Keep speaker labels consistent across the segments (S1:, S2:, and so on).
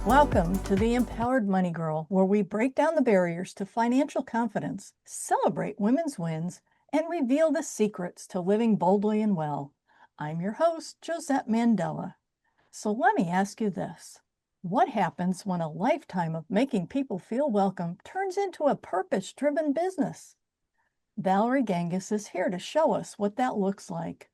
S1: Welcome to the Empowered Money Girl, where we break down the barriers to financial confidence, celebrate women's wins, and reveal the secrets to living boldly and well. I'm your host, Josette Mandela. So let me ask you this. What happens when a lifetime of making people feel welcome turns into a purpose-driven business? Valerie Gangas is here to show us what that looks like.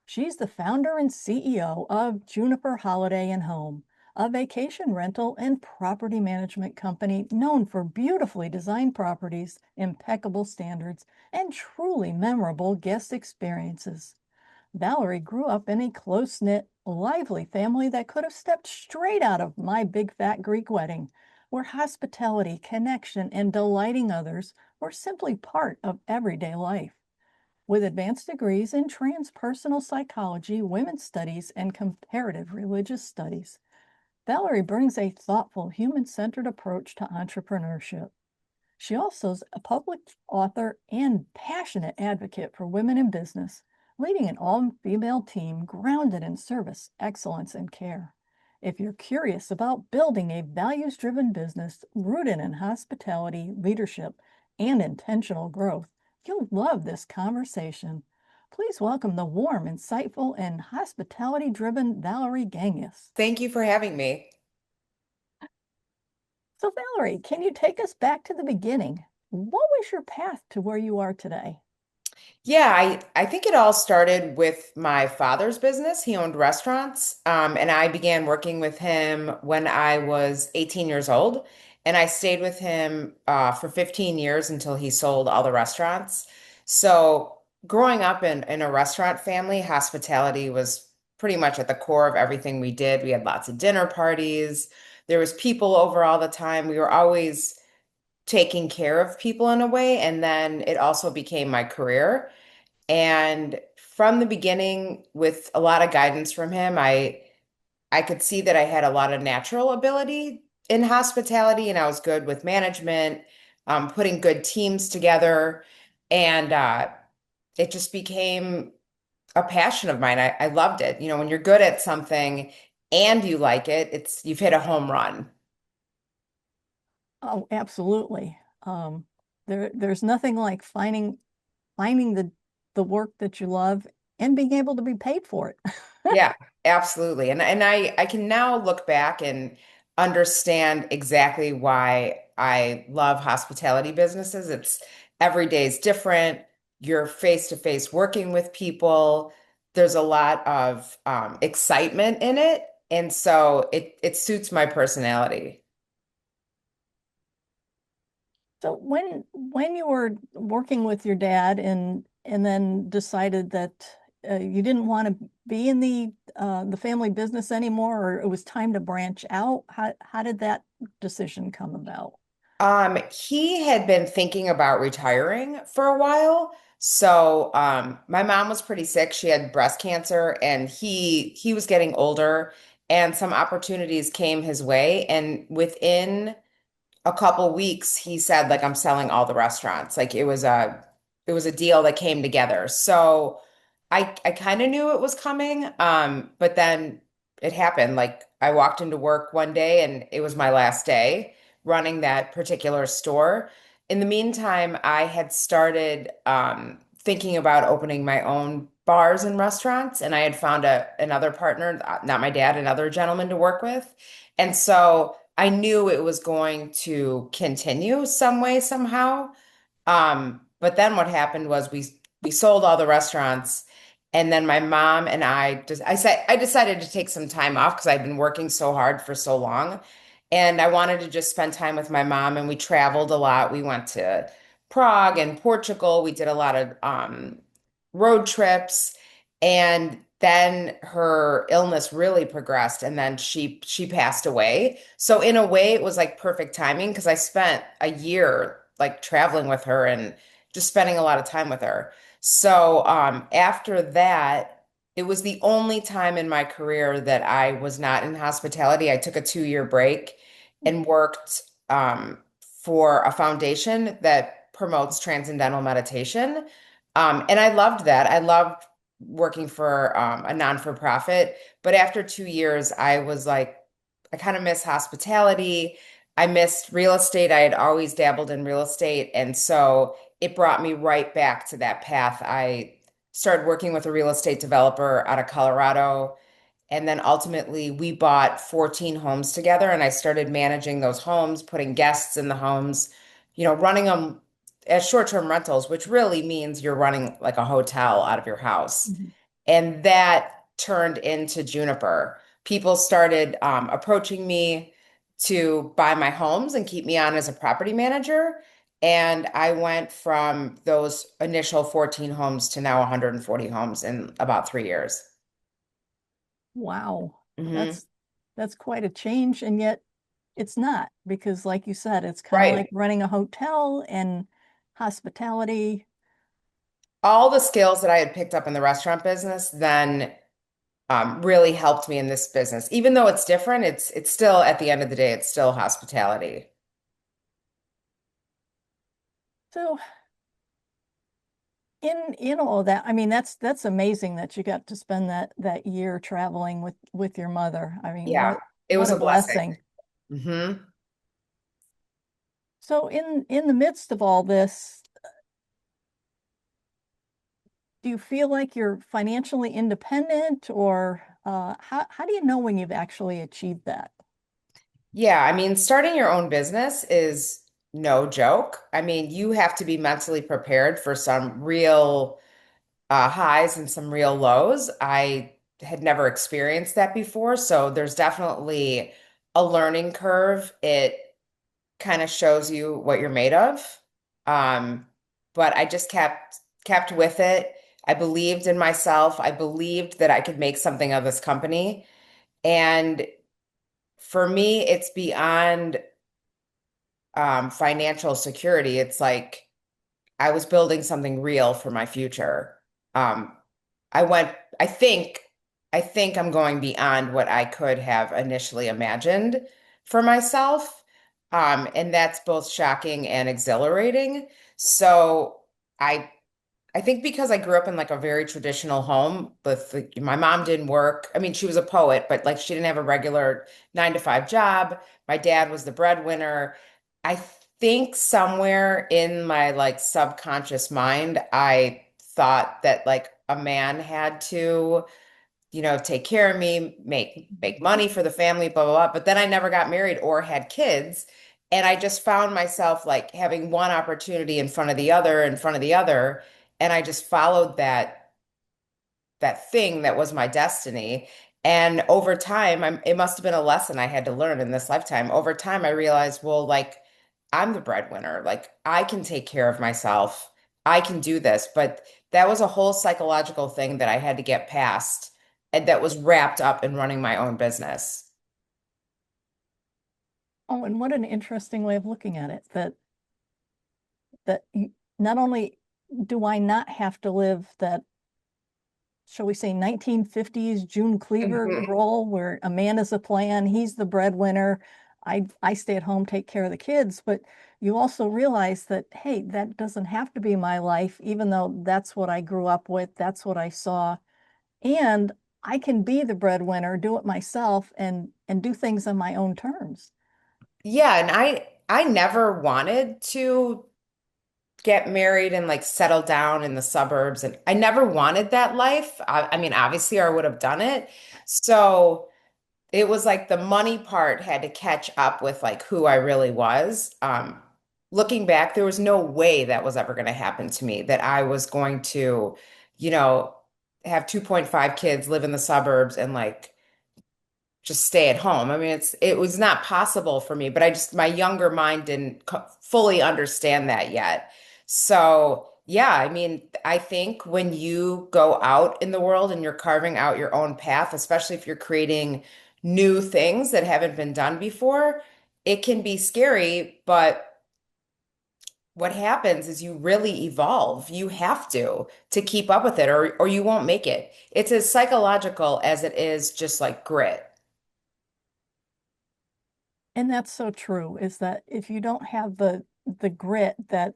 S1: She's the founder and CEO of Juniper Holiday and Home, a vacation rental and property management company known for beautifully designed properties, impeccable standards, and truly memorable guest experiences. Valerie grew up in a close-knit, lively family that could have stepped straight out of My Big Fat Greek Wedding, where hospitality, connection, and delighting others were simply part of everyday life. With advanced degrees in transpersonal psychology, women's studies, and comparative religious studies, Valerie brings a thoughtful, human-centered approach to entrepreneurship. She also is a published author and passionate advocate for women in business, leading an all-female team grounded in service, excellence, and care. If you're curious about building a values-driven business rooted in hospitality, leadership, and intentional growth, you'll love this conversation. Please welcome the warm, insightful, and hospitality-driven Valerie Gangas.
S2: Thank you for having me.
S1: So, Valerie, can you take us back to the beginning? What was your path to where you are today?
S2: Yeah, I think it all started with my father's business. He owned restaurants, and I began working with him when I was 18 years old. And I stayed with him for 15 years until he sold all the restaurants. So, growing up in a restaurant family, hospitality was pretty much at the core of everything we did. We had lots of dinner parties. There was people over all the time. We were always taking care of people in a way. And then it also became my career. And from the beginning, with a lot of guidance from him, I could see that I had a lot of natural ability in hospitality, and I was good with management, putting good teams together, and it just became a passion of mine. I loved it. You know, when you're good at something and you like it, you've hit a home run.
S1: Oh, absolutely. There's nothing like finding the work that you love and being able to be paid for it.
S2: Yeah, absolutely. And I can now look back and understand exactly why I love hospitality businesses. It's every day is different. You're face to face working with people. There's a lot of excitement in it. And so it suits my personality.
S1: So when you were working with your dad and then decided that you didn't want to be in the family business anymore, or it was time to branch out, how did that decision come about?
S2: He had been thinking about retiring for a while. So, my mom was pretty sick. She had breast cancer and he was getting older and some opportunities came his way. And within a couple weeks, he said, like, I'm selling all the restaurants. Like it was a deal that came together. So I kind of knew it was coming. But then it happened. Like I walked into work one day and it was my last day running that particular store. In the meantime, I had started thinking about opening my own bars and restaurants, and I had found another partner, not my dad, another gentleman to work with. And so I knew it was going to continue some way, somehow. But then what happened was we sold all the restaurants, and then my mom and I decided to take some time off because I'd been working so hard for so long. And I wanted to just spend time with my mom, and we traveled a lot. We went to Prague and Portugal. We did a lot of road trips. And then her illness really progressed, and then she passed away. So in a way, it was like perfect timing because I spent a year like traveling with her and just spending a lot of time with her. So after that, it was the only time in my career that I was not in hospitality. I took a 2-year break and worked for a foundation that promotes transcendental meditation. And I loved that. I loved working for a non-for-profit. But after 2 years, I was like, I kind of miss hospitality. I missed real estate. I had always dabbled in real estate. And so it brought me right back to that path. I started working with a real estate developer out of Colorado. And then ultimately, we bought 14 homes together, and I started managing those homes, putting guests in the homes, running them as short-term rentals, which really means you're running like a hotel out of your house.
S1: Mhm.
S2: And that turned into Juniper. People started approaching me to buy my homes and keep me on as a property manager. And I went from those initial 14 homes to now 140 homes in about 3 years.
S1: Wow.
S2: Hmm.
S1: That's that's quite a change, and yet it's not, because like you said, it's kind of like
S2: Right.
S1: running a hotel and hospitality.
S2: All the skills that I had picked up in the restaurant business then really helped me in this business. Even though it's different, it's still at the end of the day, it's still hospitality.
S1: So in all of that, I mean, that's amazing that you got to spend that year traveling with your mother. I mean,
S2: Yeah, it
S1: what
S2: was
S1: a
S2: a blessing.
S1: blessing.
S2: Hmm.
S1: So in the midst of all this, do you feel like you're financially independent, or how do you know when you've actually achieved that?
S2: Yeah, I mean, starting your own business is no joke. I mean, you have to be mentally prepared for some real highs and some real lows. I had never experienced that before, so there's definitely a learning curve. It kind of shows you what you're made of. Um, but I just kept with it. I believed in myself. I believed that I could make something of this company. And for me, it's beyond financial security. It's like I was building something real for my future. Um, I went, I think, I think I'm going beyond what I could have initially imagined for myself. And that's both shocking and exhilarating. So I I think because I grew up in like a very traditional home, but my mom didn't work. I mean, she was a poet, but like she didn't have a regular 9 to 5 job. My dad was the breadwinner. I think somewhere in my like subconscious mind, I thought that like a man had to take care of me, make money for the family, blah, blah, blah. But then I never got married or had kids. And I just found myself like having one opportunity in front of the other, in front of the other. And I just followed that thing that was my destiny. And over time, it must have been a lesson I had to learn in this lifetime. Over time, I realized, well, like I'm the breadwinner. Like I can take care of myself. I can do this. But that was a whole psychological thing that I had to get past and that was wrapped up in running my own business.
S1: Oh, and what an interesting way of looking at it, not only do I not have to live that, shall we say, 1950s June Cleaver
S2: Mhm.
S1: role where a man is a plan, he's the breadwinner, I stay at home, take care of the kids, but you also realize that, hey, that doesn't have to be my life, even though that's what I grew up with, that's what I saw. And I can be the breadwinner, do it myself, and do things on my own terms.
S2: Yeah, and I never wanted to get married and like settle down in the suburbs. And I never wanted that life. I mean, obviously, I would have done it. So it was like the money part had to catch up with like who I really was. Looking back, there was no way that was ever going to happen to me, that I was going to, you know, have 2.5 kids, live in the suburbs, and like just stay at home. I mean, it was not possible for me, but my younger mind didn't fully understand that yet. So, yeah, I mean, I think when you go out in the world and you're carving out your own path, especially if you're creating new things that haven't been done before, it can be scary, but what happens is you really evolve. You have to keep up with it or you won't make it. It's as psychological as it is just like grit.
S1: And that's so true, is that if you don't have the grit that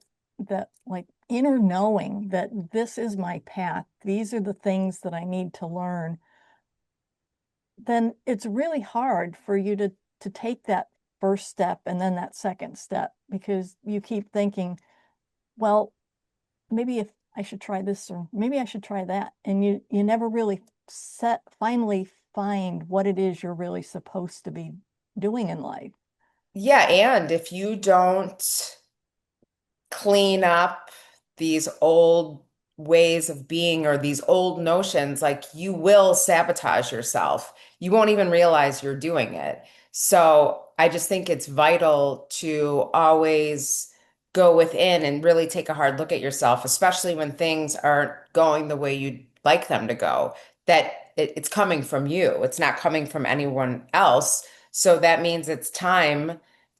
S1: like inner knowing that this is my path, these are the things that I need to learn, then it's really hard for you to take that first step and then that second step because you keep thinking, well, maybe if I should try this or maybe I should try that. And you never really finally find what it is you're really supposed to be doing in life.
S2: Yeah, and if you don't clean up these old ways of being or these old notions, like you will sabotage yourself. You won't even realize you're doing it. So I just think it's vital to always go within and really take a hard look at yourself, especially when things aren't going the way you'd like them to go, that it's coming from you. It's not coming from anyone else. So that means it's time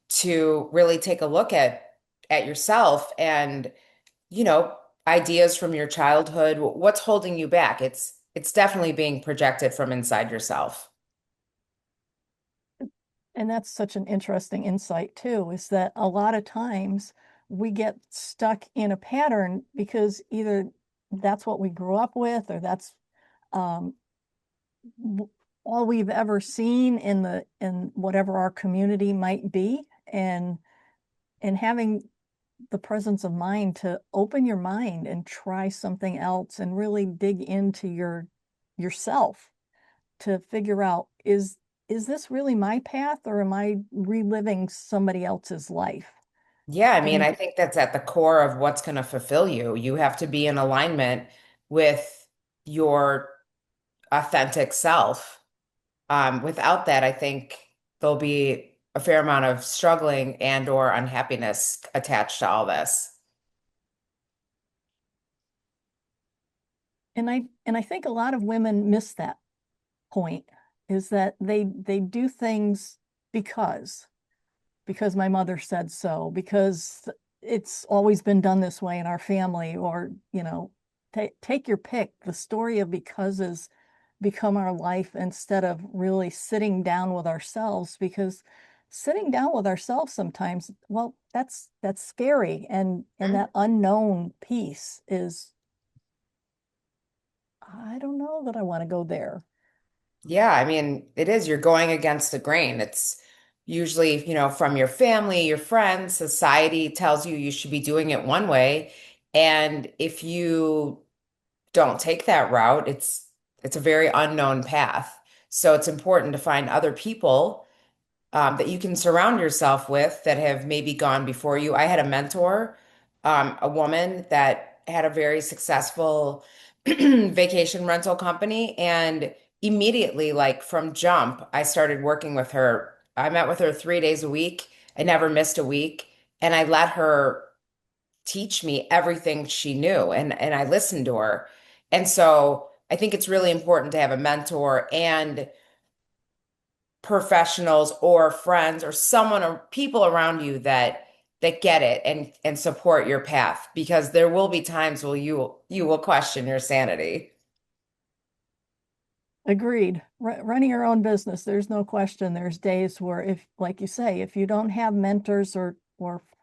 S2: to really take a look at yourself and, you know, ideas from your childhood. What's holding you back? It's definitely being projected from inside yourself.
S1: And that's such an interesting insight too, is that a lot of times we get stuck in a pattern because either that's what we grew up with or that's um, all we've ever seen in whatever our community might be. And having the presence of mind to open your mind and try something else and really dig into yourself to figure out is this really my path or am I reliving somebody else's life?
S2: Yeah, I mean,
S1: And
S2: I think that's at the core of what's going to fulfill you. You have to be in alignment with your authentic self. Without that, I think there'll be a fair amount of struggling and or unhappiness attached to all this.
S1: I think a lot of women miss that point is that they do things because because my mother said so, because it's always been done this way in our family, or, take your pick. The story of becauses become our life instead of really sitting down with ourselves, because sitting down with ourselves sometimes, well, that's scary. And that unknown piece is, I don't know that I want to go there.
S2: Yeah, I mean, it is. You're going against the grain. It's usually, from your family, your friends, society tells you you should be doing it one way. And if you don't take that route, it's a very unknown path. So it's important to find other people that you can surround yourself with that have maybe gone before you. I had a mentor, a woman that had a very successful vacation rental company. And immediately, like from jump, I started working with her. I met with her 3 days a week. I never missed a week. And I let her teach me everything she knew and I listened to her. And so I think it's really important to have a mentor and professionals or friends or someone or people around you that get it and support your path because there will be times where you will question your sanity.
S1: Agreed. Running your own business, there's no question. There's days where, if, like you say, if you don't have mentors or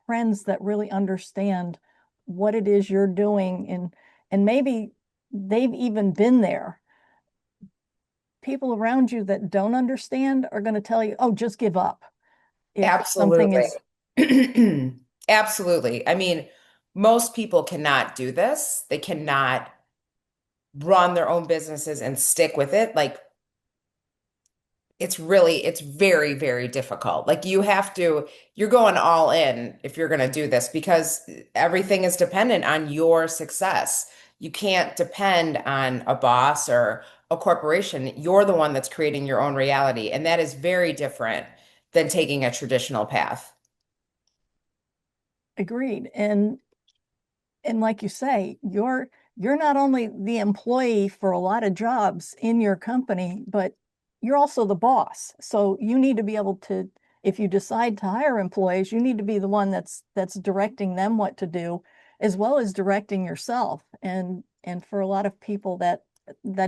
S1: friends that really understand what it is you're doing, and maybe they've even been there, people around you that don't understand are going to tell you, "Oh, just give up." If something
S2: Absolutely.
S1: is
S2: Absolutely. I mean, most people cannot do this. They cannot run their own businesses and stick with it. Like it's very, very difficult. Like you're going all in if you're going to do this because everything is dependent on your success. You can't depend on a boss or a corporation. You're the one that's creating your own reality. And that is very different than taking a traditional path.
S1: agreed. And like you say, you're not only the employee for a lot of jobs in your company, but you're also the boss. So you need to be able to, if you decide to hire employees, you need to be the one that's directing them what to do, as well as directing yourself. And for a lot of people that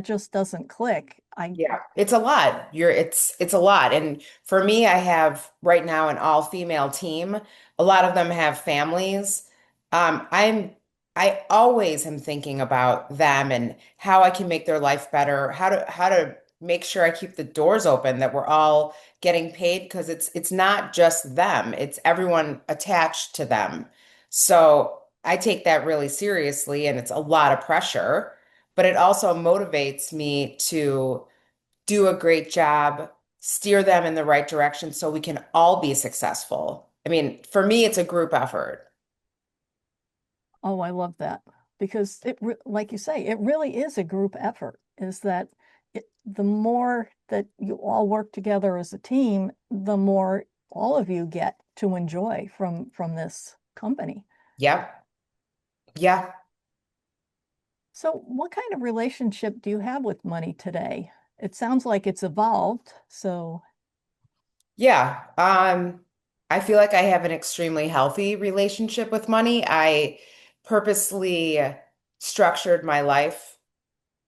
S1: just doesn't click. I
S2: Yeah, it's a lot. It's a lot. And for me, I have right now an all-female team. A lot of them have families. I'm I always am thinking about them and how I can make their life better, how to make sure I keep the doors open, that we're all getting paid, because it's not just them, it's everyone attached to them. So I take that really seriously, and it's a lot of pressure, but it also motivates me to do a great job, steer them in the right direction so we can all be successful. I mean, for me, it's a group effort.
S1: Oh, I love that because like you say, it really is a group effort. Is that the more that you all work together as a team, the more all of you get to enjoy from this company.
S2: Yep. Yeah.
S1: So, what kind of relationship do you have with money today? It sounds like it's evolved. So,
S2: Yeah. I feel like I have an extremely healthy relationship with money. I purposely structured my life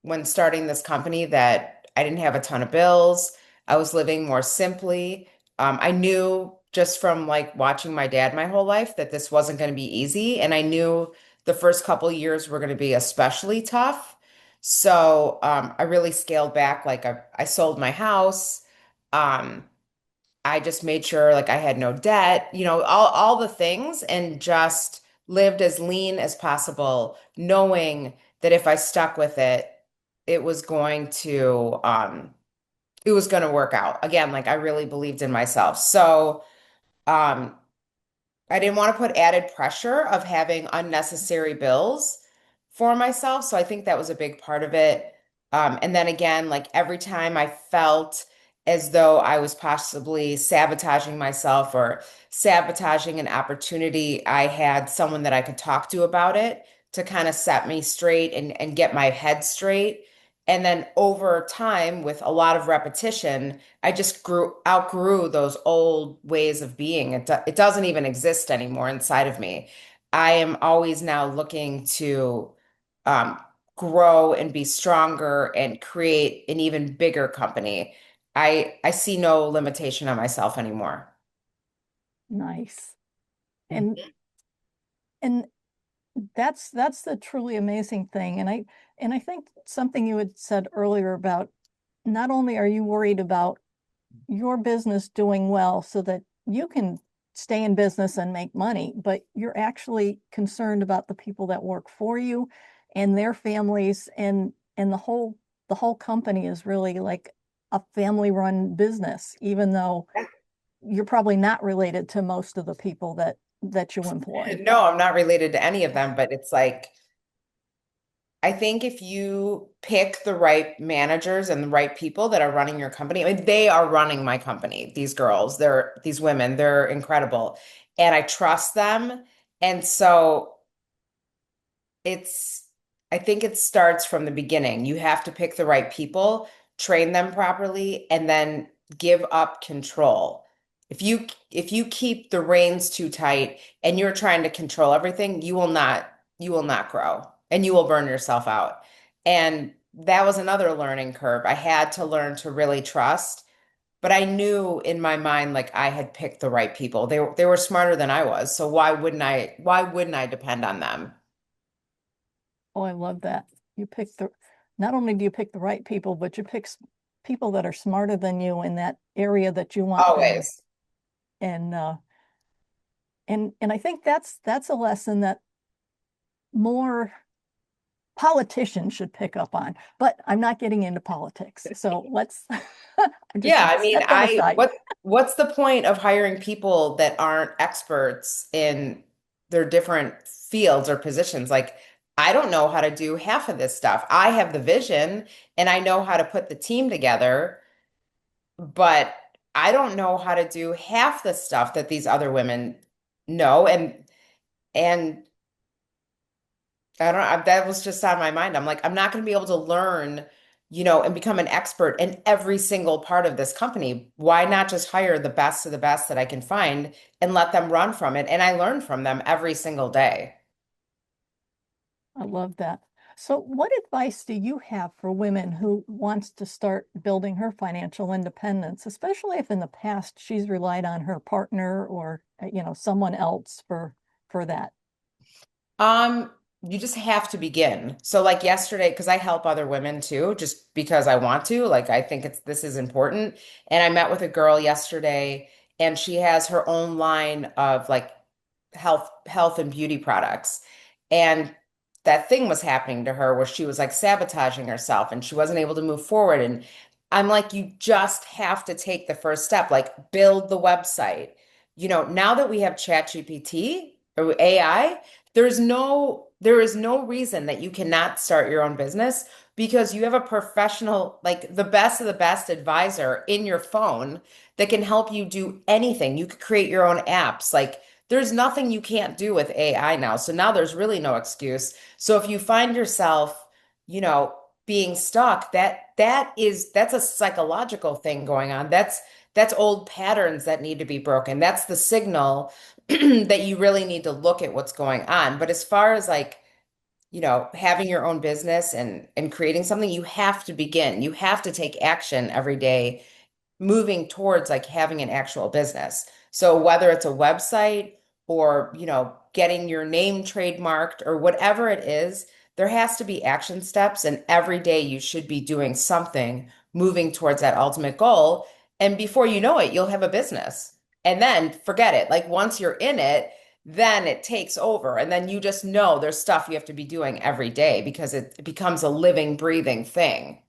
S2: when starting this company that I didn't have a ton of bills. I was living more simply. I knew just from like watching my dad my whole life that this wasn't going to be easy. And I knew the first couple years were going to be especially tough. So I really scaled back. Like I sold my house. Um, I just made sure like I had no debt, all the things, and just lived as lean as possible, knowing that if I stuck with it, it was going to it was going to work out. Again, like I really believed in myself. So, um I didn't want to put added pressure of having unnecessary bills for myself. So I think that was a big part of it. And then again, like every time I felt as though I was possibly sabotaging myself or sabotaging an opportunity, I had someone that I could talk to about it to kind of set me straight and get my head straight. And then over time, with a lot of repetition, I just outgrew those old ways of being. It doesn't even exist anymore inside of me. I am always now looking to um, grow and be stronger and create an even bigger company. I see no limitation on myself anymore.
S1: nice. And
S2: Mhm.
S1: and that's the truly amazing thing. And I think something you had said earlier about not only are you worried about your business doing well so that you can stay in business and make money, but you're actually concerned about the people that work for you and their families and the whole company is really like a family run business, even though you're probably not related to most of the people that you employ.
S2: No, I'm not related to any of them, but it's like I think if you pick the right managers and the right people that are running your company, I mean, they are running my company. These girls, these women, they're incredible. And I trust them. And so it's, I think it starts from the beginning. You have to pick the right people, train them properly, and then give up control. If you keep the reins too tight and you're trying to control everything, you will not grow and you will burn yourself out. And that was another learning curve. I had to learn to really trust, but I knew in my mind like I had picked the right people. They were smarter than I was, so why wouldn't I depend on them?
S1: Oh, I love that. You pick the, not only do you pick the right people, but you pick people that are smarter than you in that area that you want to.
S2: Always.
S1: And I think that's a lesson that more politicians should pick up on. But I'm not getting into politics, so let's. I'm just
S2: Yeah,
S1: going to
S2: I mean,
S1: set that aside.
S2: what's the point of hiring people that aren't experts in their different fields or positions? Like, I don't know how to do half of this stuff. I have the vision and I know how to put the team together, but I don't know how to do half the stuff that these other women know. And I don't know, that was just on my mind. I'm like, I'm not going to be able to learn, and become an expert in every single part of this company. Why not just hire the best of the best that I can find and let them run from it? And I learn from them every single day.
S1: I love that. So, what advice do you have for women who wants to start building her financial independence, especially if in the past she's relied on her partner or someone else for that?
S2: you just have to begin. So like yesterday, because I help other women too, just because I want to, like I think this is important. And I met with a girl yesterday and she has her own line of like health and beauty products. And that thing was happening to her where she was like sabotaging herself and she wasn't able to move forward. And I'm like, you just have to take the first step, like build the website. Now that we have ChatGPT or AI, there is no reason that you cannot start your own business because you have a professional, like the best of the best advisor in your phone that can help you do anything. You could create your own apps. Like there's nothing you can't do with AI now. So now there's really no excuse. So if you find yourself, you know, being stuck, that's a psychological thing going on. That's old patterns that need to be broken. That's the signal that you really need to look at what's going on. But as far as like, having your own business and creating something, you have to begin. You have to take action every day moving towards like having an actual business. So whether it's a website or, getting your name trademarked or whatever it is, there has to be action steps and every day you should be doing something moving towards that ultimate goal. And before you know it, you'll have a business. And then forget it. Like once you're in it, then it takes over. And then you just know there's stuff you have to be doing every day because it becomes a living, breathing thing.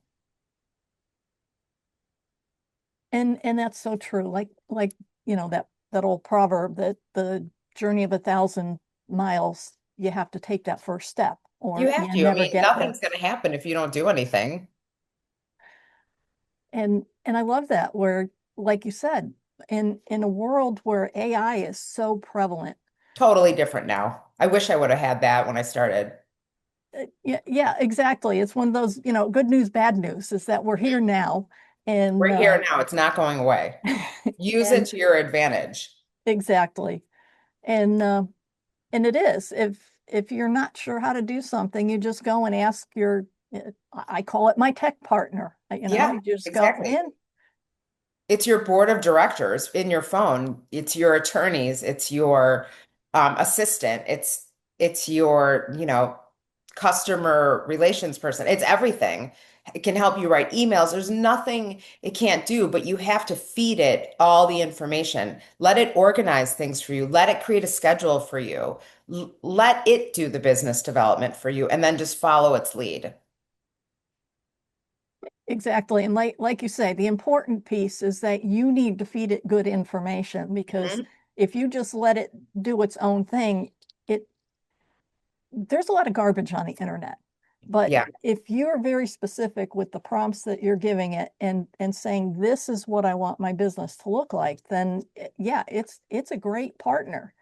S1: And that's so true. Like that old proverb that the journey of 1,000 miles, you have to take that first step,
S2: You
S1: or
S2: have
S1: you
S2: to. I
S1: never
S2: mean,
S1: get there.
S2: nothing's going to happen if you don't do anything.
S1: And I love that, where, like you said, in a world where AI is so prevalent.
S2: Totally different now. I wish I would have had that when I started.
S1: Yeah, yeah, exactly. It's one of those, good news, bad news is that we're here now, and
S2: We're here now. It's not going away. Use it
S1: and
S2: to your advantage.
S1: exactly. And it is. If you're not sure how to do something, you just go and ask your, I call it my tech partner.
S2: Yeah,
S1: You just go
S2: exactly.
S1: in.
S2: It's your board of directors in your phone. It's your attorneys. It's your assistant. It's your, customer relations person. It's everything. It can help you write emails. There's nothing it can't do, but you have to feed it all the information. Let it organize things for you. Let it create a schedule for you. Let it do the business development for you, and then just follow its lead.
S1: Exactly. And like you say, the important piece is that you need to feed it good information, because
S2: Mhm.
S1: if you just let it do its own thing, it there's a lot of garbage on the internet. But
S2: Yeah.
S1: if you're very specific with the prompts that you're giving it, and saying this is what I want my business to look like, then yeah, it's a great partner.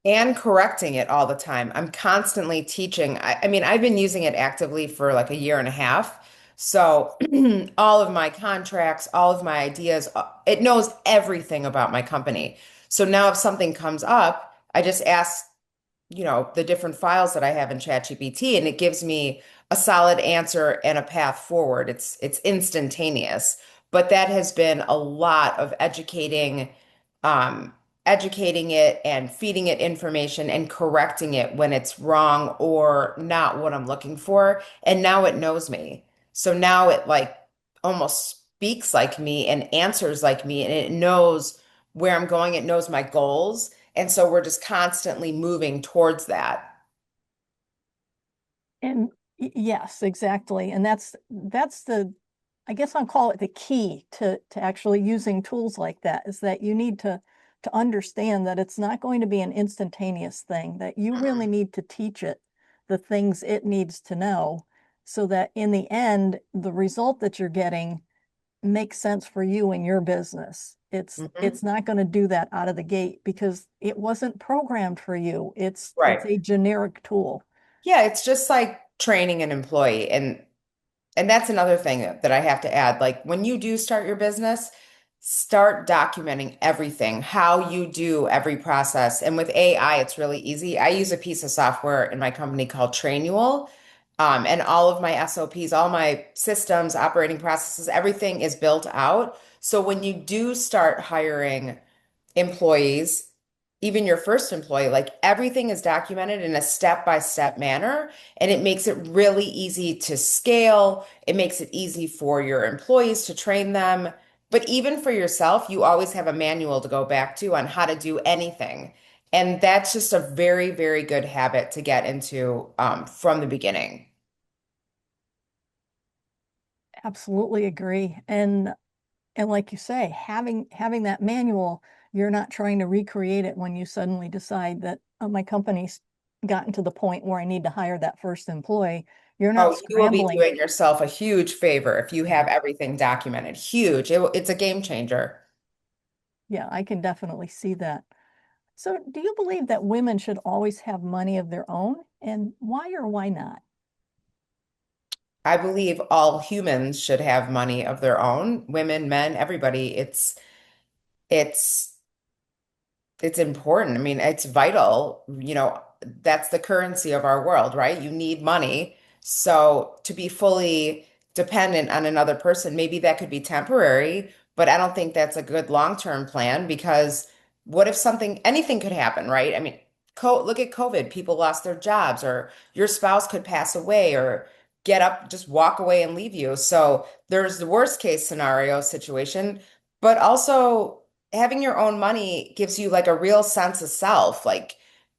S2: And correcting it all the time. I'm constantly teaching. I mean, I've been using it actively for like a year and a half. So all of my contracts, all of my ideas, it knows everything about my company. So now if something comes up, I just ask, the different files that I have in ChatGPT, and it gives me a solid answer and a path forward. It's instantaneous. But that has been a lot of um, educating it and feeding it information and correcting it when it's wrong or not what I'm looking for. And now it knows me. So now it like almost speaks like me and answers like me, and it knows where I'm going. It knows my goals. And so we're just constantly moving towards that.
S1: And yes, exactly. And that's the, I guess I'll call it the key to actually using tools like that, is that you need to understand that it's not going to be an instantaneous thing, that you really
S2: Mm-mm.
S1: need to teach it the things it needs to know, so that in the end, the result that you're getting makes sense for you and your business. It's
S2: Mhm.
S1: not going to do that out of the gate, because it wasn't programmed for you. It's
S2: Right.
S1: a generic tool.
S2: Yeah, it's just like training an employee. And that's another thing that I have to add. Like when you do start your business, start documenting everything, how you do every process. And with AI, it's really easy. I use a piece of software in my company called Trainual. And all of my SOPs, all my systems, operating processes, everything is built out. So when you do start hiring employees, even your first employee, like everything is documented in a step-by-step manner, and it makes it really easy to scale. It makes it easy for your employees to train them. But even for yourself, you always have a manual to go back to on how to do anything. And that's just a very, very good habit to get into from the beginning.
S1: Absolutely agree. And like you say, having that manual, you're not trying to recreate it when you suddenly decide that my company's gotten to the point where I need to hire that first employee. You're not
S2: Oh, you will be
S1: scrambling.
S2: doing yourself a huge favor if you have everything documented. Huge. It's a game changer.
S1: Yeah, I can definitely see that. So, do you believe that women should always have money of their own? And why or why not?
S2: I believe all humans should have money of their own, women, men, everybody. It's it's important. I mean, it's vital. That's the currency of our world, right? You need money. So to be fully dependent on another person, maybe that could be temporary, but I don't think that's a good long-term plan because what if anything could happen, right? I mean, look at COVID. People lost their jobs, or your spouse could pass away, or get up, just walk away and leave you. So there's the worst case scenario situation, but also having your own money gives you like a real sense of self. Like,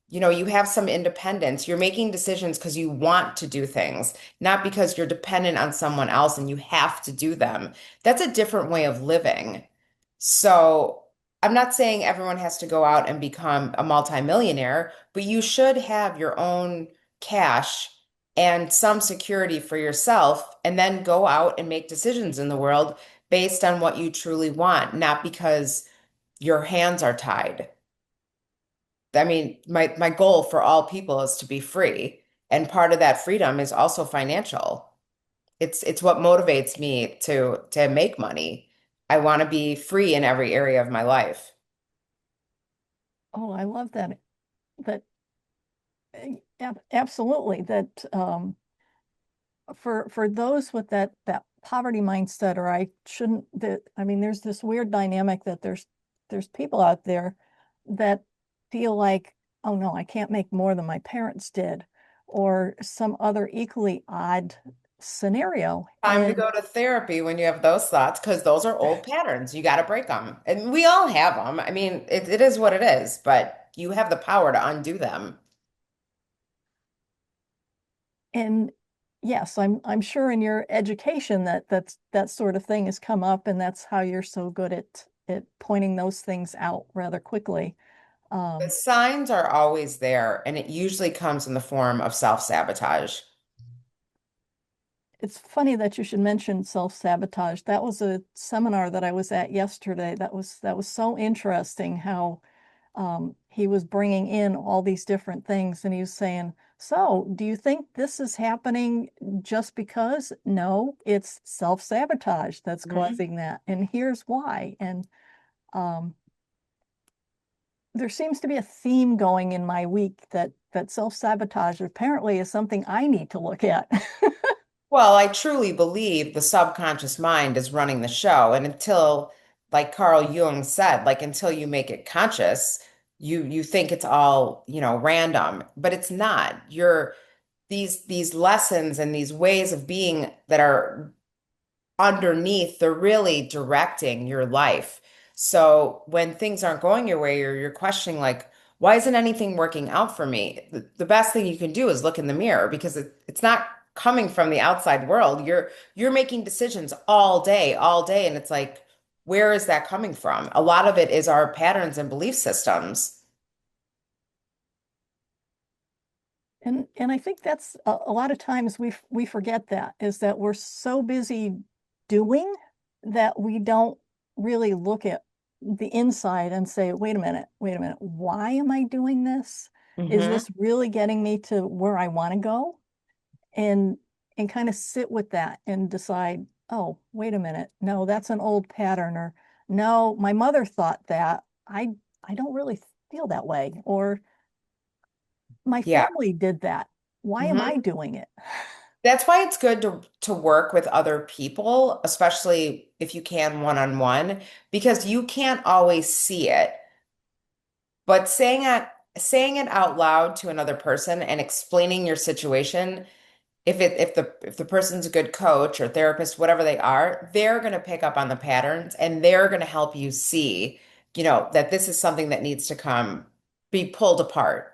S2: you have some independence. You're making decisions because you want to do things, not because you're dependent on someone else and you have to do them. That's a different way of living. So, I'm not saying everyone has to go out and become a multimillionaire, but you should have your own cash and some security for yourself, and then go out and make decisions in the world based on what you truly want, not because your hands are tied. I mean, my goal for all people is to be free, and part of that freedom is also financial. It's what motivates me to make money. I want to be free in every area of my life.
S1: Oh, I love that. That absolutely. That for those with that poverty mindset, or I shouldn't. That I mean, there's this weird dynamic that there's people out there that feel like, oh no, I can't make more than my parents did, or some other equally odd scenario.
S2: Time to
S1: And
S2: go to therapy when you have those thoughts, because those are old patterns. You got to break them. And we all have them. I mean, it is what it is, but you have the power to undo them.
S1: and yes, I'm sure in your education that sort of thing has come up, and that's how you're so good at pointing those things out rather quickly.
S2: The
S1: Um,
S2: signs are always there, and it usually comes in the form of self-sabotage.
S1: it's funny that you should mention self-sabotage. That was a seminar that I was at yesterday. That was so interesting how he was bringing in all these different things, and he was saying, "So, do you think this is happening just because? No, it's self-sabotage that's
S2: Mhm.
S1: causing that, and here's why." And um, there seems to be a theme going in my week that self-sabotage apparently is something I need to look at.
S2: Well, I truly believe the subconscious mind is running the show. And until, like Carl Jung said, like until you make it conscious, you think it's all, random, but it's not. These lessons and these ways of being that are underneath, they're really directing your life. So when things aren't going your way, or you're questioning, like, why isn't anything working out for me? The best thing you can do is look in the mirror, because it's not coming from the outside world. You're making decisions all day, and it's like, where is that coming from? A lot of it is our patterns and belief systems.
S1: And I think that's a lot of times we forget that is that we're so busy doing that we don't really look at the inside and say, wait a minute, why am I doing this? Is
S2: Hmm.
S1: this really getting me to where I want to go? And and kind of sit with that and decide, oh, wait a minute, no, that's an old pattern, or no, my mother thought that. I don't really feel that way, or my
S2: Yeah.
S1: family did that. Why am I
S2: Hmm.
S1: doing it?
S2: That's why it's good to work with other people, especially if you can one-on-one, because you can't always see it. But saying it out loud to another person and explaining your situation, if the person's a good coach or therapist, whatever they are, they're going to pick up on the patterns and they're going to help you see, that this is something that needs to come be pulled apart.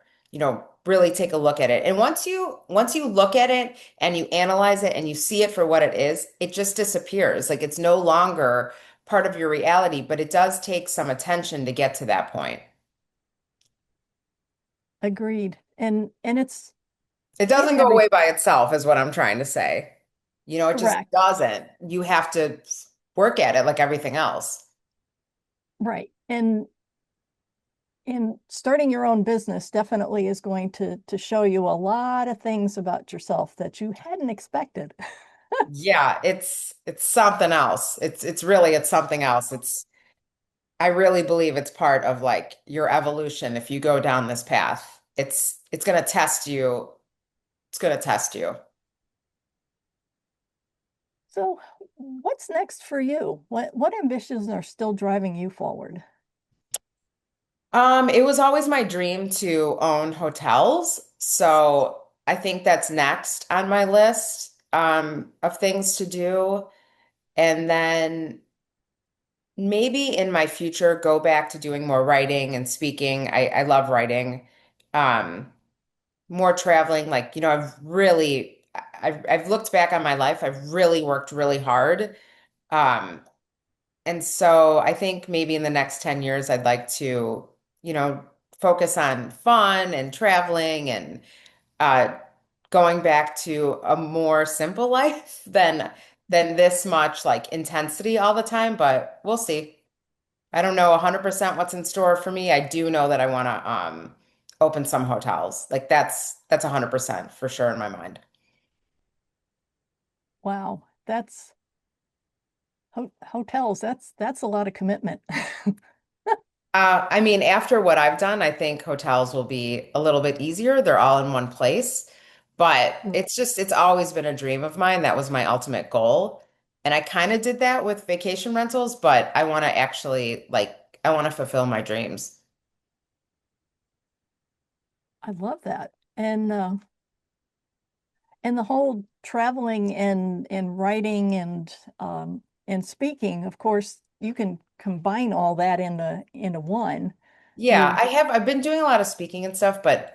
S2: Really take a look at it. And once you look at it and you analyze it and you see it for what it is, it just disappears. Like it's no longer part of your reality, but it does take some attention to get to that point.
S1: Agreed. And it's
S2: It
S1: in
S2: doesn't go
S1: every
S2: away by itself, is what I'm trying to say. It just
S1: correct.
S2: doesn't. You have to work at it like everything else.
S1: Right. And starting your own business definitely is going to show you a lot of things about yourself that you hadn't expected.
S2: Yeah, it's something else. It's something else. I really believe it's part of like your evolution if you go down this path. It's gonna test you. It's gonna test you.
S1: So, what's next for you? What ambitions are still driving you forward?
S2: It was always my dream to own hotels. So I think that's next on my list, of things to do. And then maybe in my future, go back to doing more writing and speaking. I love writing. Um, More traveling. Like, I've looked back on my life. I've really worked really hard. Um, and so I think maybe in the next 10 years, I'd like to, you know, focus on fun and traveling and uh, going back to a more simple life than this much like intensity all the time, but we'll see. I don't know 100% what's in store for me. I do know that I want to open some hotels. Like that's 100% for sure in my mind.
S1: Wow, that's hotels. That's a lot of commitment.
S2: I mean, after what I've done, I think hotels will be a little bit easier. They're all in one place. But it's always been a dream of mine. That was my ultimate goal. And I kind of did that with vacation rentals, but I want to actually, like, I want to fulfill my dreams.
S1: I love that. And the whole traveling and writing and speaking, of course, you can combine all that into one.
S2: Yeah,
S1: You
S2: I've been doing a lot of speaking and stuff, but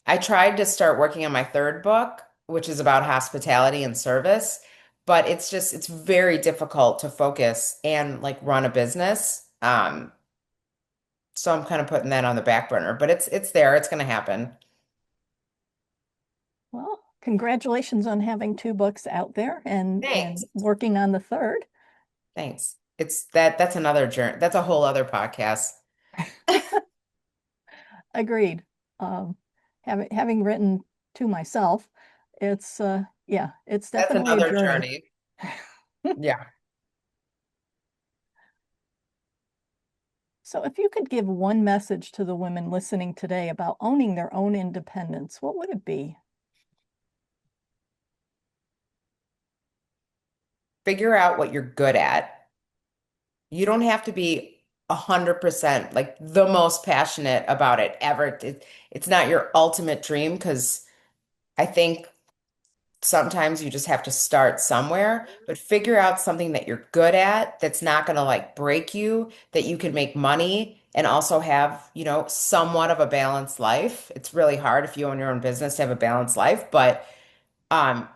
S2: I tried to start working on my third book, which is about hospitality and service, but it's very difficult to focus and like run a business. So I'm kind of putting that on the back burner, but it's there. It's going to happen.
S1: Well, congratulations on having two books out there and
S2: Thanks.
S1: working on the third.
S2: Thanks. That's another journey. That's a whole other podcast.
S1: Agreed. Having written two myself, it's yeah, it's
S2: That's
S1: definitely a
S2: another
S1: journey.
S2: journey. Yeah.
S1: So if you could give one message to the women listening today about owning their own independence, what would it be?
S2: Figure out what you're good at. You don't have to be 100% like the most passionate about it ever. It's not your ultimate dream because I think sometimes you just have to start somewhere, but figure out something that you're good at that's not going to like break you, that you can make money and also have, somewhat of a balanced life. It's really hard if you own your own business to have a balanced life, but um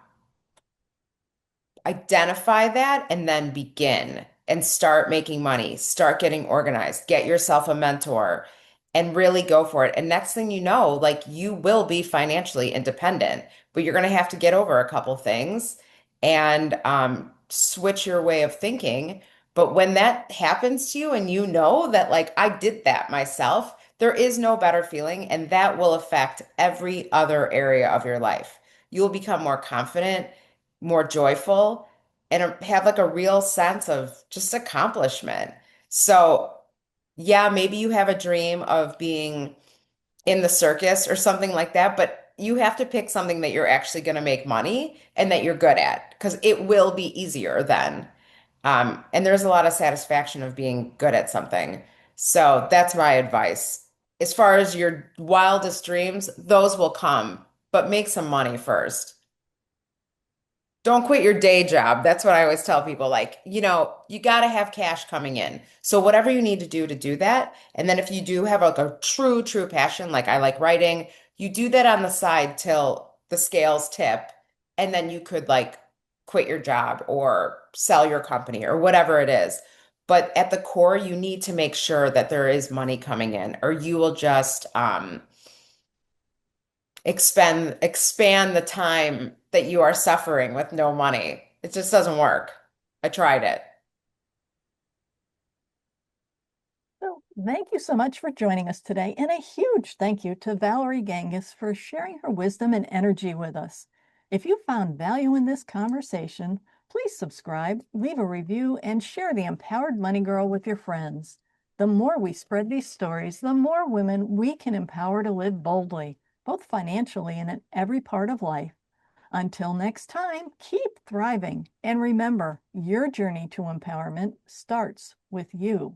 S2: identify that and then begin and start making money, start getting organized, get yourself a mentor and really go for it. And next thing you know, like you will be financially independent, but you're going to have to get over a couple things and switch your way of thinking. But when that happens to you and you know that like I did that myself, there is no better feeling and that will affect every other area of your life. You'll become more confident, more joyful and have like a real sense of just accomplishment. So, yeah, maybe you have a dream of being in the circus or something like that, but you have to pick something that you're actually going to make money and that you're good at because it will be easier then. And there's a lot of satisfaction of being good at something. So that's my advice. As far as your wildest dreams, those will come, but make some money first. Don't quit your day job. That's what I always tell people. Like, you got to have cash coming in. So whatever you need to do that. And then if you do have like a true passion, like I like writing, you do that on the side till the scales tip. And then you could like quit your job or sell your company or whatever it is. But at the core, you need to make sure that there is money coming in, or you will just expand the time that you are suffering with no money. It just doesn't work. I tried it.
S1: So thank you so much for joining us today, and a huge thank you to Valerie Gangas for sharing her wisdom and energy with us. If you found value in this conversation, please subscribe, leave a review, and share the Empowered Money Girl with your friends. The more we spread these stories, the more women we can empower to live boldly, both financially and in every part of life. Until next time, keep thriving. And remember, your journey to empowerment starts with you.